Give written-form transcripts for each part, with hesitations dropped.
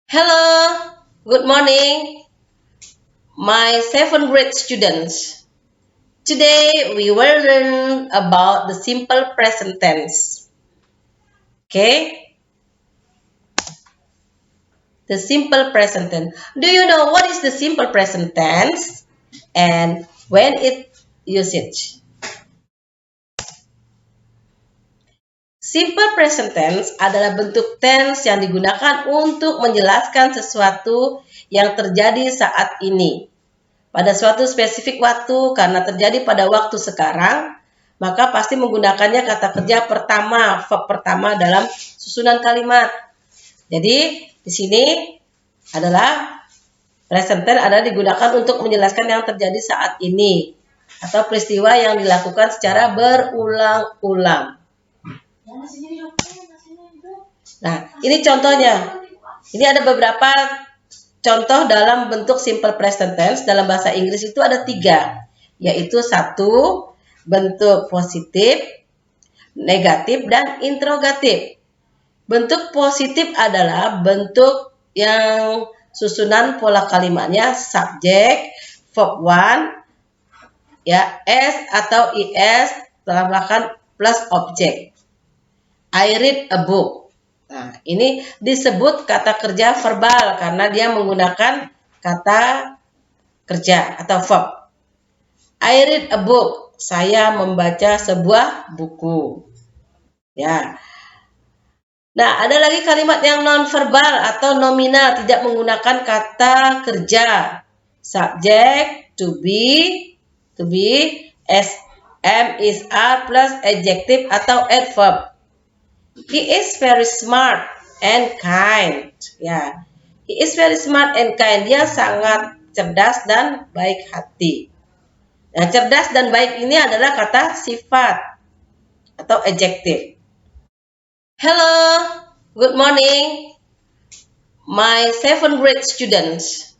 Hello, good morning, my 7th grade students. Today we will learn about the simple present tense. Okay, the simple present tense. Do you know what is the simple present tense and when it usage? Simple present tense adalah bentuk tense yang digunakan untuk menjelaskan sesuatu yang terjadi saat ini. Pada suatu spesifik waktu karena terjadi pada waktu sekarang, maka pasti menggunakannya kata kerja pertama, verb pertama dalam susunan kalimat. Jadi, di sini adalah present tense adalah digunakan untuk menjelaskan yang terjadi saat ini atau peristiwa yang dilakukan secara berulang-ulang. Nah, ini contohnya. Ini ada beberapa contoh dalam bentuk simple present tense dalam bahasa Inggris itu ada 3, yaitu 1, bentuk positif, negatif, dan interrogatif. Bentuk positif adalah bentuk yang susunan pola kalimatnya subjek, verb 1, ya, s atau is dalam belakang plus objek. I read a book. Nah, ini disebut kata kerja verbal karena dia menggunakan kata kerja atau verb. I read a book. Saya membaca sebuah buku. Ya. Nah, ada lagi kalimat yang non-verbal atau nominal tidak menggunakan kata kerja. Subjek, to be, am, is, are plus adjective atau adverb. He is very smart and kind. Ya, he is very smart and kind. Dia sangat cerdas dan baik hati. Nah, cerdas dan baik ini adalah kata sifat atau adjective. Hello, good morning, my 7th grade students.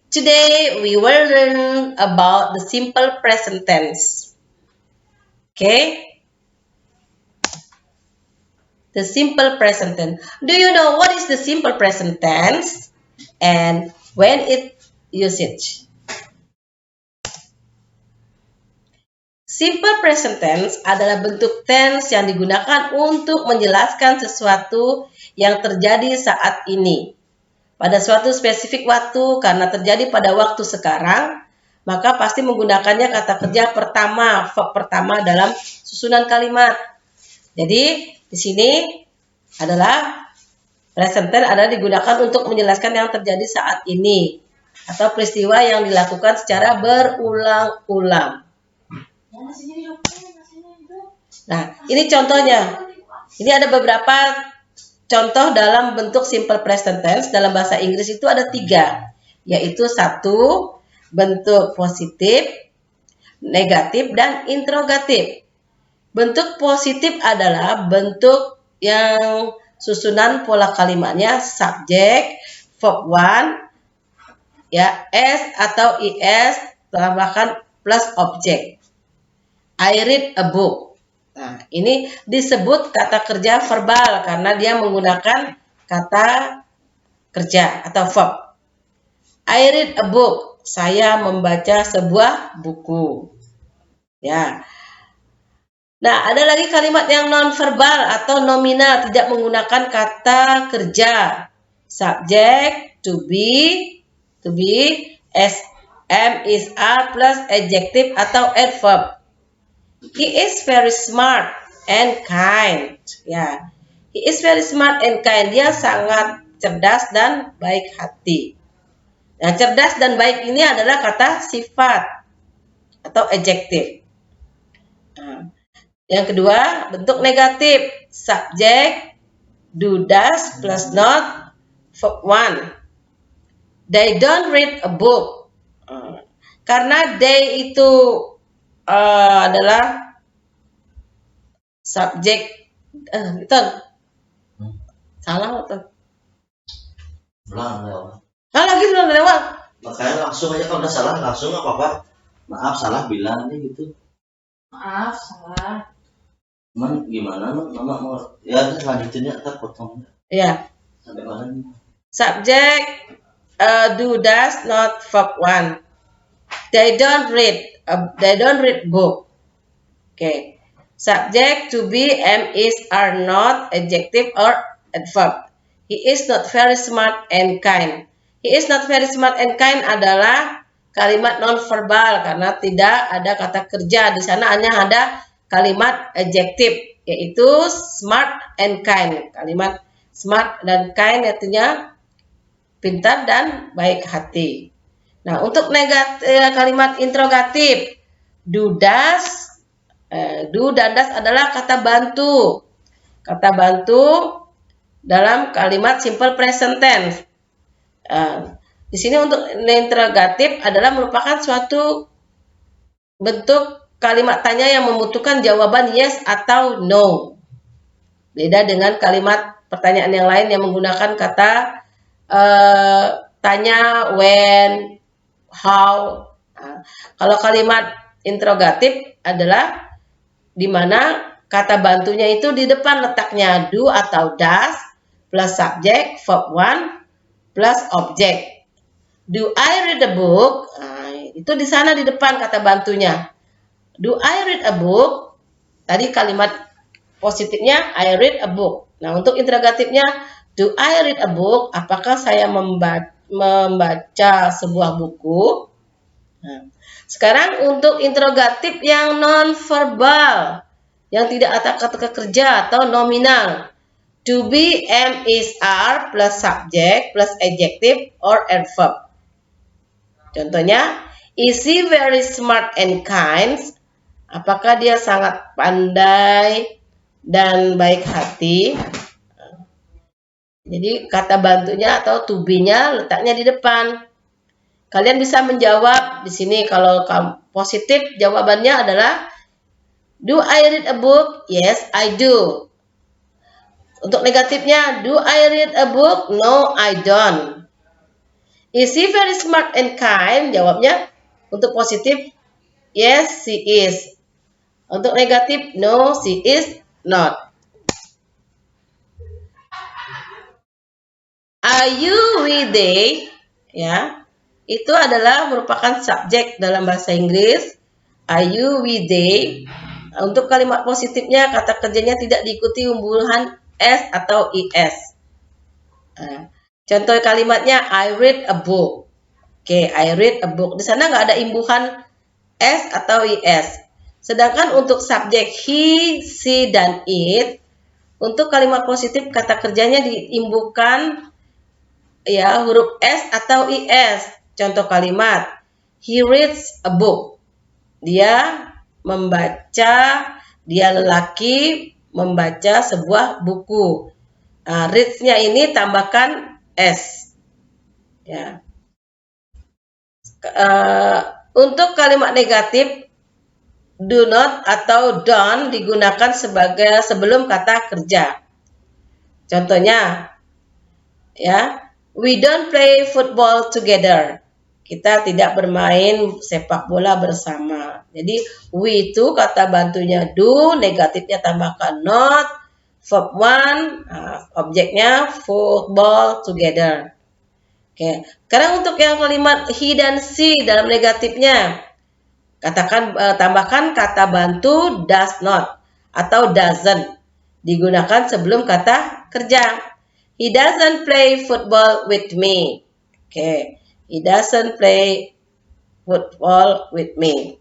Today we will learn about the simple present tense. Okay? The simple present tense. Do you know what is the simple present tense and when it usage? Simple present tense adalah bentuk tense yang digunakan untuk menjelaskan sesuatu yang terjadi saat ini. Pada suatu spesifik waktu karena terjadi pada waktu sekarang, maka pasti menggunakannya kata kerja pertama, verb pertama dalam susunan kalimat. Jadi, di sini adalah present tense adalah digunakan untuk menjelaskan yang terjadi saat ini atau peristiwa yang dilakukan secara berulang-ulang. Nah, ini contohnya. Ini ada beberapa contoh dalam bentuk simple present tense dalam bahasa Inggris itu ada 3, yaitu 1, bentuk positif, negatif, dan interrogatif. Bentuk positif adalah bentuk yang susunan pola kalimatnya subjek, verb 1, ya, s atau is dalam belakang plus objek. I read a book. Nah, ini disebut kata kerja verbal karena dia menggunakan kata kerja atau verb. I read a book. Saya membaca sebuah buku. Ya. Nah, ada lagi kalimat yang non-verbal atau nominal tidak menggunakan kata kerja. Subjek, to be, am, is, are plus adjective atau adverb. He is very smart and kind. Ya, he is very smart and kind. Dia sangat cerdas dan baik hati. Nah, cerdas dan baik ini adalah kata sifat atau adjective. Nah, yang kedua, bentuk negatif. Subjek, do, does plus not, verb 1. They don't read a book. Karena they itu adalah subjek. Itu salah atau? Ulang lewat. Lagi belum lewat. Makanya langsung aja kalau udah salah langsung nggak apa-apa. Maaf salah bilang nih gitu. Maaf, salah. Cuman gimana mama mau ya lanjutinnya kita potong. Iya. Sampai mana? Subject do, does, not, verb 1. They don't read book. Okay. Subject to be, am, is, are not, adjective or adverb. He is not very smart and kind. He is not very smart and kind adalah kalimat non-verbal karena tidak ada kata kerja. Di sana hanya ada kalimat adjective, yaitu smart and kind. Kalimat smart dan kind artinya pintar dan baik hati. Nah, untuk kalimat interrogatif, do, does, do dan does adalah kata bantu. Kata bantu dalam kalimat simple present tense. Di sini untuk interrogatif adalah merupakan suatu bentuk kalimat tanya yang membutuhkan jawaban yes atau no. Beda dengan kalimat pertanyaan yang lain yang menggunakan kata tanya, when, how. Kalau kalimat interrogatif adalah di mana kata bantunya itu di depan letaknya do atau does plus subject verb 1 plus object. Do I read a book? Itu di sana di depan kata bantunya. Do I read a book? Tadi kalimat positifnya I read a book. Nah, untuk interrogatifnya do I read a book? Apakah saya membaca sebuah buku? Nah, sekarang untuk interrogatif yang non-verbal, yang tidak ada kata kerja atau nominal. To be, am, is, are, plus subject, plus adjective or adverb. Contohnya, is he very smart and kind? Apakah dia sangat pandai dan baik hati? Jadi kata bantunya atau to be-nya letaknya di depan. Kalian bisa menjawab di sini. Kalau positif jawabannya adalah do I read a book? Yes, I do. Untuk negatifnya, do I read a book? No, I don't. Is he very smart and kind? Jawabnya untuk positif, yes, she is. Untuk negatif, no, she is not. Are you, we, they? Ya. Itu adalah merupakan subjek dalam bahasa Inggris. Are you, we, they. Untuk kalimat positifnya, kata kerjanya tidak diikuti umbuhan s atau is. Contoh kalimatnya I read a book. Oke, I read a book. Di sana nggak ada imbuhan s atau is. Sedangkan untuk subjek he, she, dan it, untuk kalimat positif kata kerjanya diimbuhkan ya huruf s atau is. Contoh kalimat, he reads a book. Dia membaca, dia lelaki membaca sebuah buku. Reads-nya ini tambahkan s. Ya. Untuk kalimat negatif, do not atau don't digunakan sebagai sebelum kata kerja. Contohnya, ya, we don't play football together. Kita tidak bermain sepak bola bersama. Jadi we itu kata bantunya do, negatifnya tambahkan not, verb 1, objeknya football together. Oke. Sekarang untuk yang kalimat he dan she dalam negatifnya, tambahkan kata bantu does not atau doesn't, digunakan sebelum kata kerja. He doesn't play football with me. Oke. He doesn't play football with me.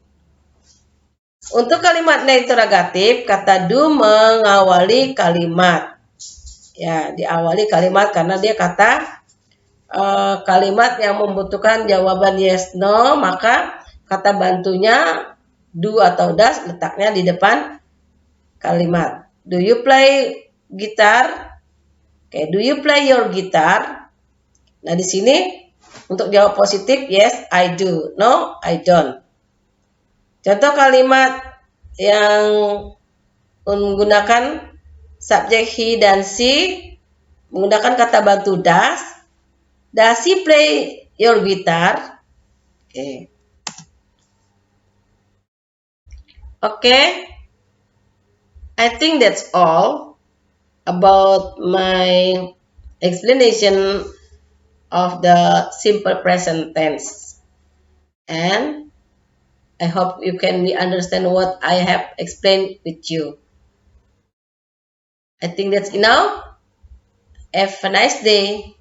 Untuk kalimat interrogatif, kata do mengawali kalimat. Ya, diawali kalimat karena dia kata kalimat yang membutuhkan jawaban yes no, maka kata bantunya do atau does letaknya di depan kalimat. Do you play guitar? Oke, do you play your guitar? Nah, di sini untuk jawab positif, yes, I do. No, I don't. Contoh kalimat yang menggunakan subjek he dan she, menggunakan kata bantu does. Does he play your guitar? Oke. Okay. I think that's all about my explanation of the simple present tense. And I hope you can understand what I have explained with you. I think that's enough. Have a nice day.